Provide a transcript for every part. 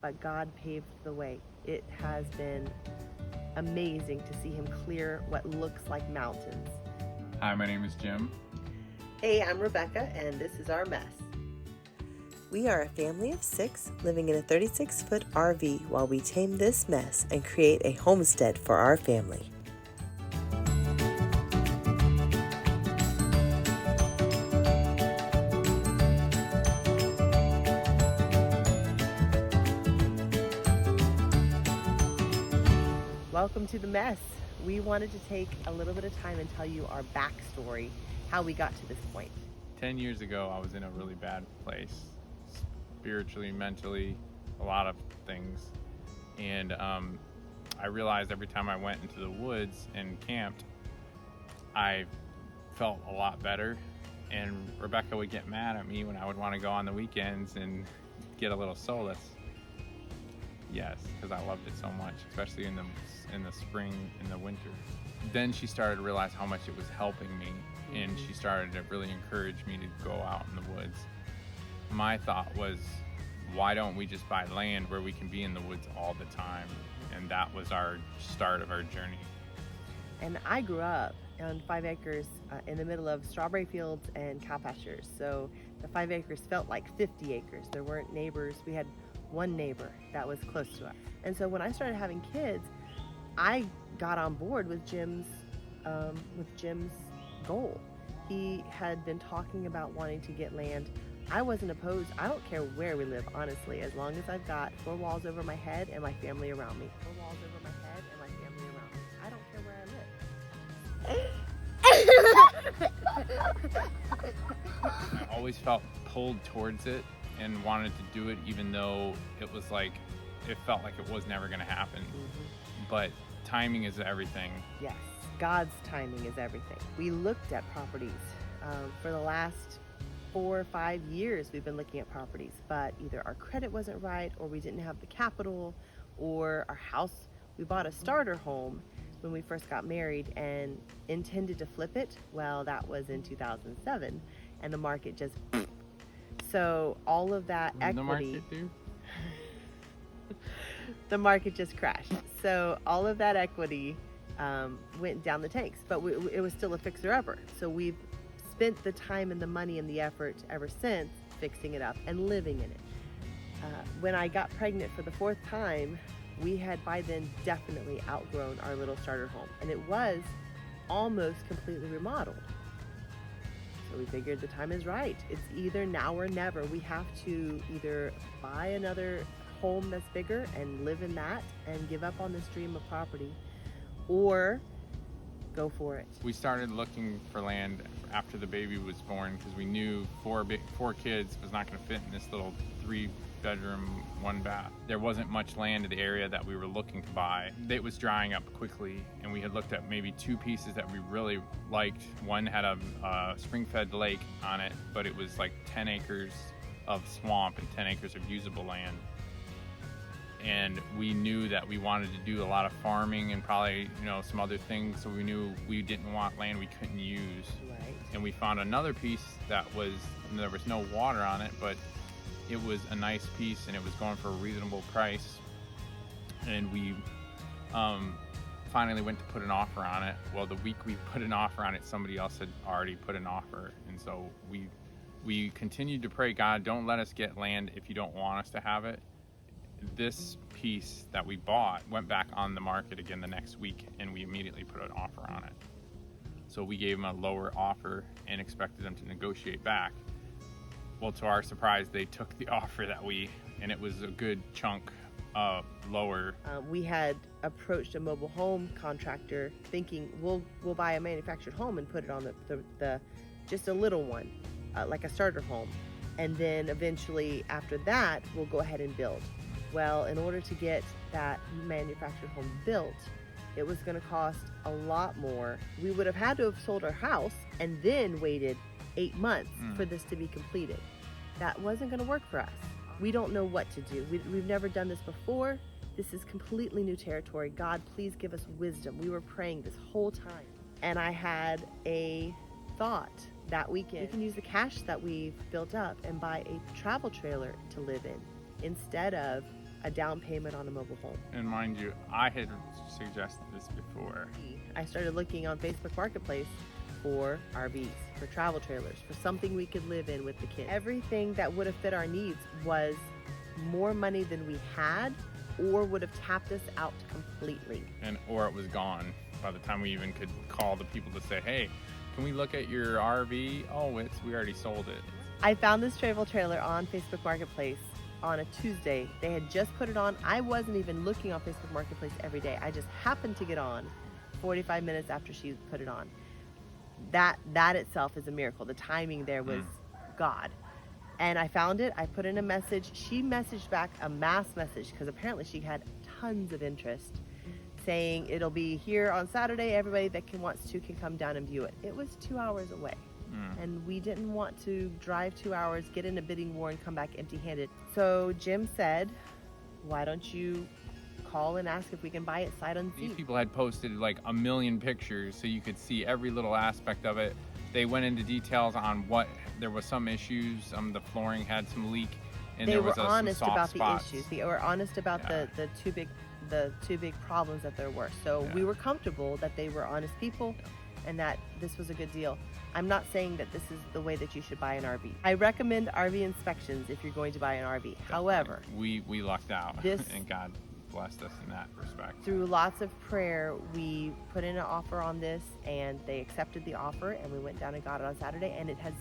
but God paved the way. It has been amazing to see him clear what looks like mountains. Hi, my name is Jim. Hey, I'm Rebecca, and this is our mess. We are a family of 6 living in a 36-foot RV while we tame this mess and create a homestead for our family. Welcome to the mess. We wanted to take a little bit of time and tell you our backstory, how we got to this point. 10 years ago, I was in a really bad place, spiritually, mentally, a lot of things. And I realized every time I went into the woods and camped, I felt a lot better. And Rebecca would get mad at me when I would want to go on the weekends and get a little solace. Yes, because I loved it so much, especially in the spring and the winter. Then she started to realize how much it was helping me, and she started to really encourage me to go out in the woods. My thought was, why don't we just buy land where we can be in the woods all the time? And that was our start of our journey. And I grew up on 5 acres in the middle of strawberry fields and cow pastures. So the 5 acres felt like 50 acres. There weren't neighbors. We had one neighbor that was close to us. And so when I started having kids, I got on board with Jim's goal. He had been talking about wanting to get land. I wasn't opposed. I don't care where we live, honestly, as long as I've got 4 walls over my head and my family around me. 4 walls over my head and my family around me. I don't care where I live. I always felt pulled towards it and wanted to do it, even though it was like, it felt like it was never going to happen. But timing is everything. Yes, God's timing is everything. We looked at properties for the last 4 or 5 years. We've been looking at properties, but either our credit wasn't right, or we didn't have the capital, or our house. We bought a starter home when we first got married and intended to flip it. Well, that was in 2007, and the market just so all of that equity, the market just crashed. So all of that equity went down the tanks, but it was still a fixer-upper. So we've spent the time and the money and the effort ever since fixing it up and living in it. When I got pregnant for the 4th time, we had by then definitely outgrown our little starter home, and it was almost completely remodeled. So we figured the time is right. It's either now or never. We have to either buy another home that's bigger and live in that and give up on this dream of property, or go for it. We started looking for land after the baby was born because we knew 4 kids was not going to fit in this little 3-bedroom, 1 bath. There wasn't much land in the area that we were looking to buy. It was drying up quickly, and we had looked at maybe 2 pieces that we really liked. One had a spring-fed lake on it, but it was like 10 acres of swamp and 10 acres of usable land. And we knew that we wanted to do a lot of farming and probably, some other things. So we knew we didn't want land we couldn't use. Right. And we found another piece that there was no water on it, but it was a nice piece and it was going for a reasonable price. And we finally went to put an offer on it. Well, the week we put an offer on it, somebody else had already put an offer. And so we continued to pray, God, don't let us get land if you don't want us to have it. This piece that we bought went back on the market again the next week, and we immediately put an offer on it. So we gave them a lower offer and expected them to negotiate back. Well, to our surprise, they took the offer and it was a good chunk lower. We had approached a mobile home contractor thinking we'll buy a manufactured home and put it on the just a little one, like a starter home. And then eventually after that, we'll go ahead and build. Well, in order to get that manufactured home built, it was going to cost a lot more. We would have had to have sold our house and then waited 8 months for this to be completed. That wasn't going to work for us. We don't know what to do. We've never done this before. This is completely new territory. God, please give us wisdom. We were praying this whole time. And I had a thought that weekend. We can use the cash that we've built up and buy a travel trailer to live in instead of a down payment on a mobile home. And mind you, I had suggested this before. I started looking on Facebook Marketplace for RVs, for travel trailers, for something we could live in with the kids. Everything that would have fit our needs was more money than we had, or would have tapped us out completely. Or it was gone by the time we even could call the people to say, hey, can we look at your RV? Oh, we already sold it. I found this travel trailer on Facebook Marketplace on a Tuesday. They had just put it on. I wasn't even looking on Facebook Marketplace every day. I just happened to get on 45 minutes after she put it on. That itself is a miracle. The timing there was God. And I found it. I put in a message. She messaged back a mass message because apparently she had tons of interest, saying it'll be here on Saturday. Everybody that wants to can come down and view it. It was 2 hours away. And we didn't want to drive 2 hours, get in a bidding war, and come back empty-handed. So Jim said, why don't you call and ask if we can buy it sight unseen? These people had posted like a million pictures so you could see every little aspect of it. They went into details on there was some issues. The flooring had some leak, and they there were was honest some soft about spots. the issues. They were honest about the two big problems that there were. So we were comfortable that they were honest people, and that this was a good deal. I'm not saying that this is the way that you should buy an RV. I recommend RV inspections if you're going to buy an RV. Definitely. However, we lucked out, and God blessed us in that respect. Through lots of prayer, we put in an offer on this, and they accepted the offer, and we went down and got it on Saturday, and it has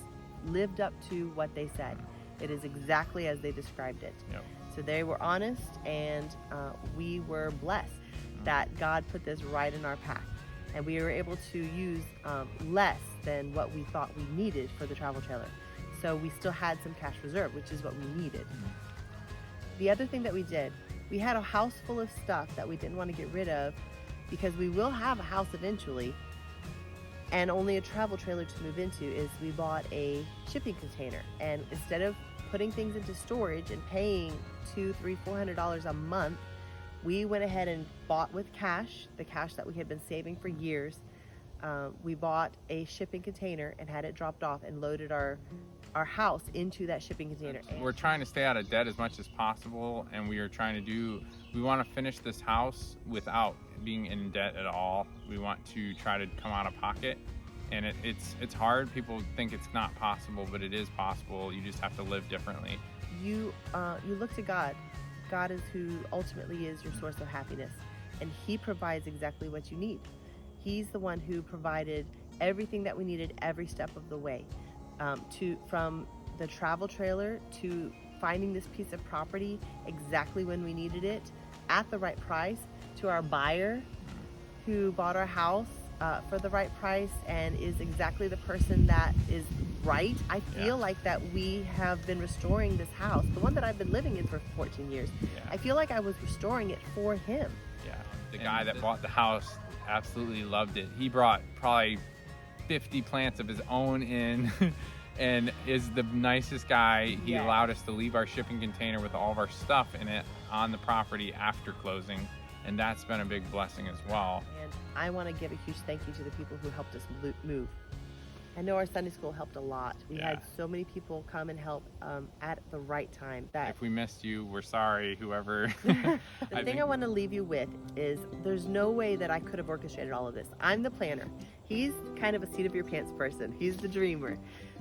lived up to what they said. It is exactly as they described it. Yep. So they were honest, and we were blessed that God put this right in our path. And we were able to use less than what we thought we needed for the travel trailer. So we still had some cash reserve, which is what we needed. The other thing that we did, we had a house full of stuff that we didn't want to get rid of because we will have a house eventually and only a travel trailer to move into, is we bought a shipping container. And instead of putting things into storage and paying $200, $300, $400 a month, we went ahead and bought with cash, the cash that we had been saving for years. We bought a shipping container and had it dropped off and loaded our house into that shipping container. We're trying to stay out of debt as much as possible, and we want to finish this house without being in debt at all. We want to try to come out of pocket, and it's hard. People think it's not possible, but it is possible. You just have to live differently. You look to God. God is who ultimately is your source of happiness, and He provides exactly what you need. He's the one who provided everything that we needed every step of the way, from the travel trailer to finding this piece of property exactly when we needed it at the right price, to our buyer who bought our house for the right price and is exactly the person that is right. I feel like that we have been restoring this house, the one that I've been living in for 14 years. I feel like I was restoring it for him. The guy that bought the house absolutely loved it. He brought probably 50 plants of his own in and is the nicest guy. He allowed us to leave our shipping container with all of our stuff in it on the property after closing, and that's been a big blessing as well. And I want to give a huge thank you to the people who helped us move. I know our Sunday school helped a lot. We had so many people come and help at the right time. That if we missed you, we're sorry, whoever. The thing I want to leave you with is there's no way that I could have orchestrated all of this. I'm the planner. He's kind of a seat of your pants person. He's the dreamer.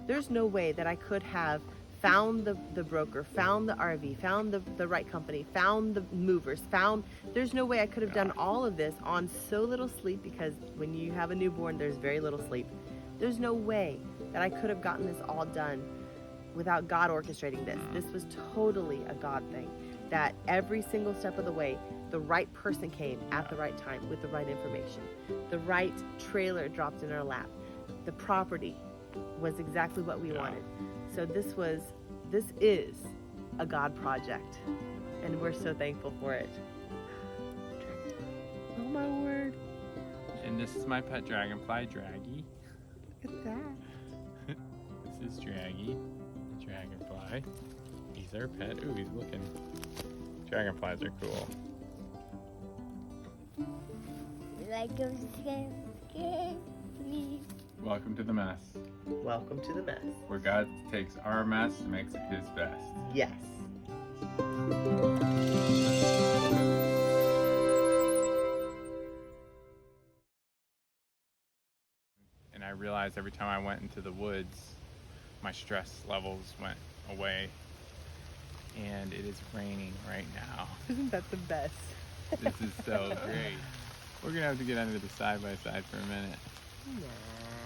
There's no way that I could have found the broker, found the RV, found the right company, found the movers, there's no way I could have done all of this on so little sleep, because when you have a newborn, there's very little sleep. There's no way that I could have gotten this all done without God orchestrating this. This was totally a God thing, that every single step of the way, the right person came at the right time with the right information. The right trailer dropped in our lap. The property was exactly what we wanted. So this is a God project, and we're so thankful for it. Oh my word. And this is my pet dragonfly, Draggy. Look at that. This is Draggy, the dragonfly. He's our pet. Ooh, he's looking. Dragonflies are cool. Welcome to the mess. Welcome to the mess. Where God takes our mess and makes it His best. Yes. I realized every time I went into the woods, my stress levels went away. And it is raining right now. Isn't that the best? This is so great. We're gonna have to get under the side by side for a minute. Nah.